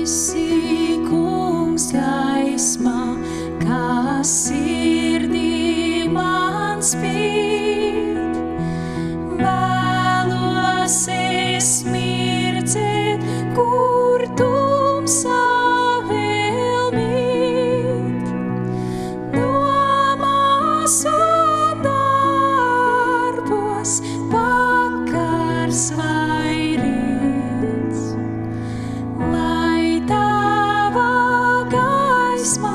esi, kungs, gaisma, kas sirdī man spīd. Vēlos es mirdzēt, kur tumsā vēl mīt. Domās un darbos, vakars vai rīts. Lai tava gaisma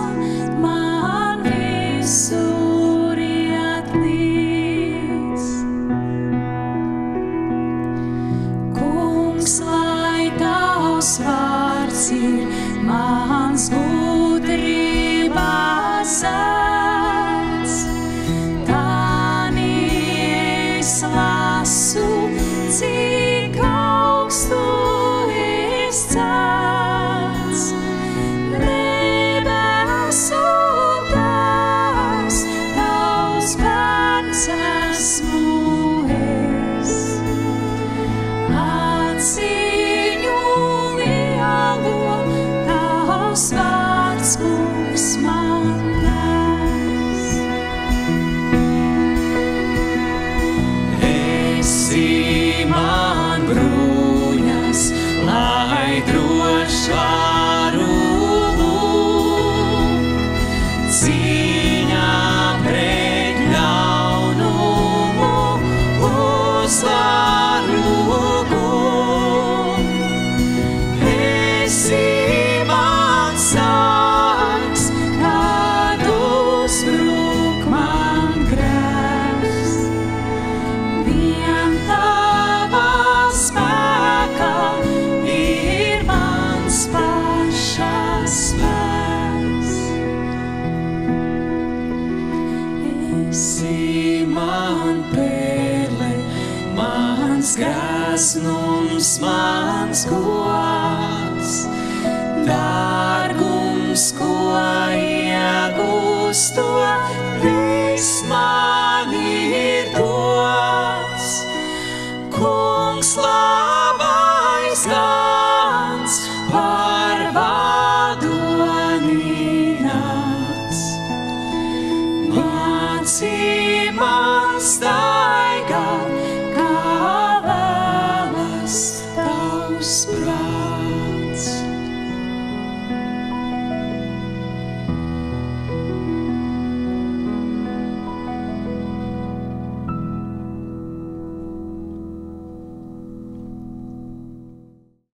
man visur iet līdz. Kungs, lai tavs vārds ir mans gudrības zelts. Tāni es lasu, cik augstu es celts. Debesu Tēvs, tavs bērns esmu es. Atziņu lielo, tavs vārds, kungs, man nes. Esi man bruņas, lai drošs varu būt. Cīņā pret ļaunumu uzvaru gūt. Esi man sargs, kad uzbruk man grēks. Vien tavā spēkā ir mans paša spēks. Esi man pērle, mans greznums, mans gods. Dārgums, ko iegūstu, viss man ir dots. Kungs, lai